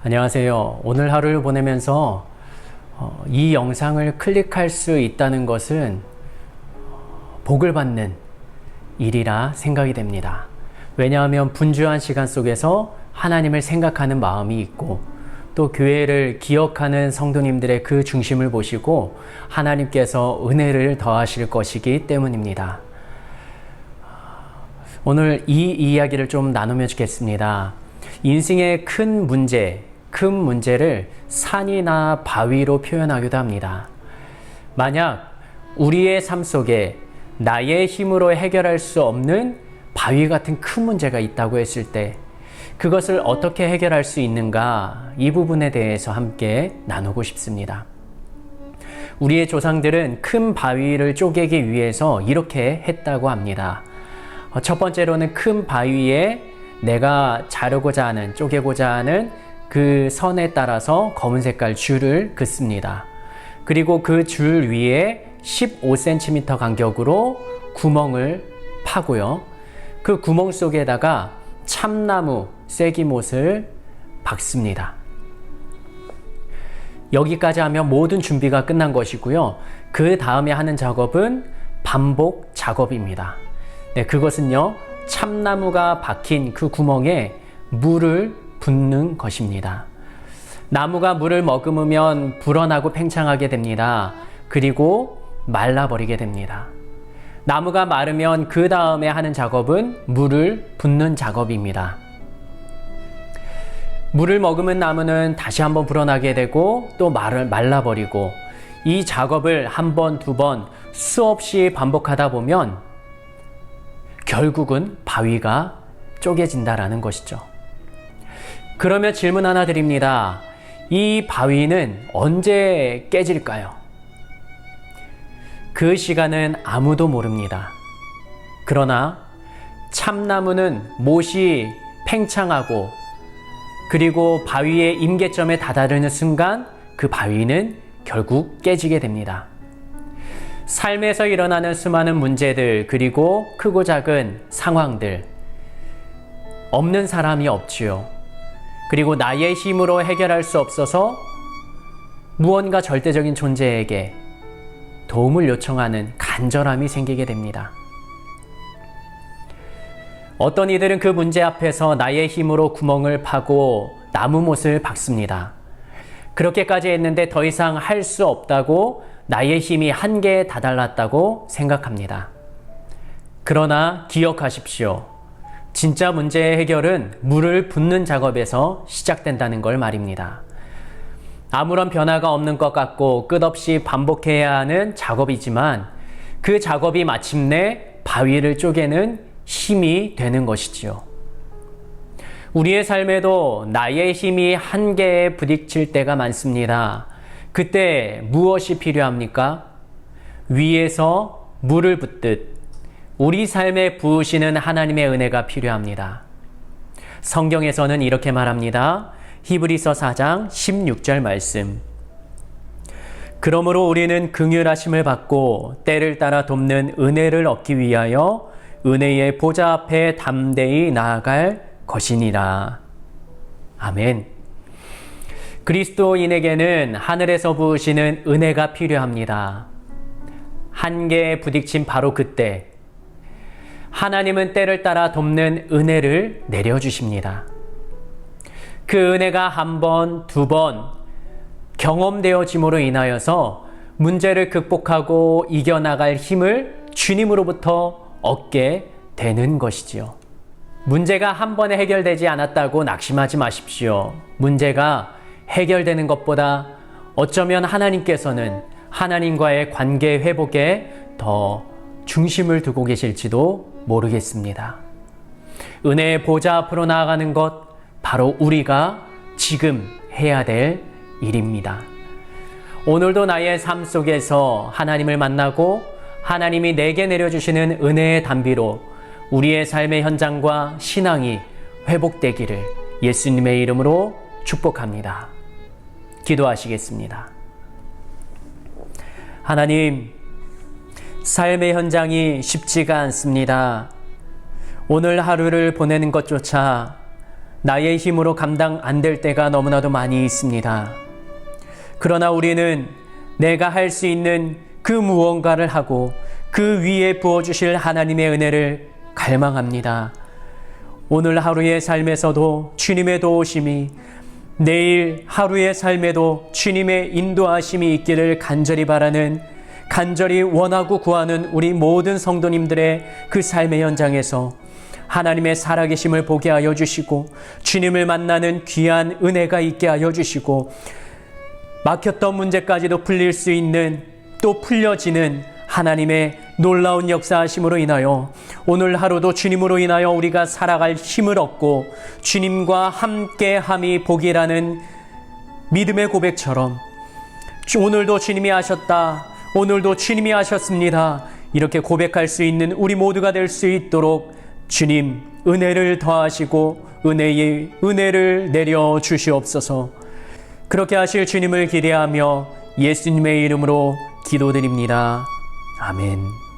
안녕하세요. 오늘 하루를 보내면서 이 영상을 클릭할 수 있다는 것은 복을 받는 일이라 생각이 됩니다. 왜냐하면 분주한 시간 속에서 하나님을 생각하는 마음이 있고 또 교회를 기억하는 성도님들의 그 중심을 보시고 하나님께서 은혜를 더하실 것이기 때문입니다. 오늘 이 이야기를 좀 나누며 주겠습니다. 인생의 큰 문제를 산이나 바위로 표현하기도 합니다. 만약 우리의 삶 속에 나의 힘으로 해결할 수 없는 바위 같은 큰 문제가 있다고 했을 때 그것을 어떻게 해결할 수 있는가, 이 부분에 대해서 함께 나누고 싶습니다. 우리의 조상들은 큰 바위를 쪼개기 위해서 이렇게 했다고 합니다. 첫 번째로는 큰 바위에 내가 자르고자 하는, 쪼개고자 하는 그 선에 따라서 검은 색깔 줄을 긋습니다. 그리고 그 줄 위에 15cm 간격으로 구멍을 파고요. 그 구멍 속에다가 참나무, 쐐기못을 박습니다. 여기까지 하면 모든 준비가 끝난 것이고요. 그 다음에 하는 작업은 반복 작업입니다. 네, 그것은요, 참나무가 박힌 그 구멍에 물을 붓는 것입니다. 나무가 물을 머금으면 불어나고 팽창하게 됩니다. 그리고 말라버리게 됩니다. 나무가 마르면 그 다음에 하는 작업은 물을 붓는 작업입니다. 물을 머금은 나무는 다시 한번 불어나게 되고 또 말라버리고, 이 작업을 한 번, 두 번 수없이 반복하다 보면 결국은 바위가 쪼개진다라는 것이죠. 그러면 질문 하나 드립니다. 이 바위는 언제 깨질까요? 그 시간은 아무도 모릅니다. 그러나 참나무는 못이 팽창하고 그리고 바위의 임계점에 다다르는 순간 그 바위는 결국 깨지게 됩니다. 삶에서 일어나는 수많은 문제들, 그리고 크고 작은 상황들, 없는 사람이 없지요. 그리고 나의 힘으로 해결할 수 없어서 무언가 절대적인 존재에게 도움을 요청하는 간절함이 생기게 됩니다. 어떤 이들은 그 문제 앞에서 나의 힘으로 구멍을 파고 나무못을 박습니다. 그렇게까지 했는데 더 이상 할 수 없다고, 나의 힘이 한계에 다다랐다고 생각합니다. 그러나 기억하십시오. 진짜 문제의 해결은 물을 붓는 작업에서 시작된다는 걸 말입니다. 아무런 변화가 없는 것 같고 끝없이 반복해야 하는 작업이지만 그 작업이 마침내 바위를 쪼개는 힘이 되는 것이지요. 우리의 삶에도 나의 힘이 한계에 부딪힐 때가 많습니다. 그때 무엇이 필요합니까? 위에서 물을 붓듯 우리 삶에 부으시는 하나님의 은혜가 필요합니다. 성경에서는 이렇게 말합니다. 히브리서 4장 16절 말씀. 그러므로 우리는 긍휼하심을 받고 때를 따라 돕는 은혜를 얻기 위하여 은혜의 보좌 앞에 담대히 나아갈 것이니라. 아멘. 그리스도인에게는 하늘에서 부으시는 은혜가 필요합니다. 한계에 부딪힌 바로 그때 하나님은 때를 따라 돕는 은혜를 내려주십니다. 그 은혜가 한 번, 두 번 경험되어짐으로 인하여서 문제를 극복하고 이겨나갈 힘을 주님으로부터 얻게 되는 것이지요. 문제가 한 번에 해결되지 않았다고 낙심하지 마십시오. 문제가 해결되는 것보다 어쩌면 하나님께서는 하나님과의 관계 회복에 더 중심을 두고 계실지도 모르겠습니다. 은혜의 보좌 앞으로 나아가는 것, 바로 우리가 지금 해야 될 일입니다. 오늘도 나의 삶 속에서 하나님을 만나고 하나님이 내게 내려주시는 은혜의 단비로 우리의 삶의 현장과 신앙이 회복되기를 예수님의 이름으로 축복합니다. 기도하시겠습니다. 하나님, 삶의 현장이 쉽지가 않습니다. 오늘 하루를 보내는 것조차 나의 힘으로 감당 안 될 때가 너무나도 많이 있습니다. 그러나 우리는 내가 할 수 있는 그 무언가를 하고 그 위에 부어주실 하나님의 은혜를 갈망합니다. 오늘 하루의 삶에서도 주님의 도우심이, 내일 하루의 삶에도 주님의 인도하심이 있기를 간절히 바라는, 간절히 원하고 구하는 우리 모든 성도님들의 그 삶의 현장에서 하나님의 살아계심을 보게 하여 주시고, 주님을 만나는 귀한 은혜가 있게 하여 주시고, 막혔던 문제까지도 풀릴 수 있는, 또 풀려지는 하나님의 놀라운 역사하심으로 인하여 오늘 하루도 주님으로 인하여 우리가 살아갈 힘을 얻고 주님과 함께함이 복이라는 믿음의 고백처럼, 오늘도 주님이 하셨다, 오늘도 주님이 하셨습니다, 이렇게 고백할 수 있는 우리 모두가 될 수 있도록 주님 은혜를 더하시고 은혜를 내려 주시옵소서. 그렇게 하실 주님을 기대하며 예수님의 이름으로 기도드립니다. 아멘.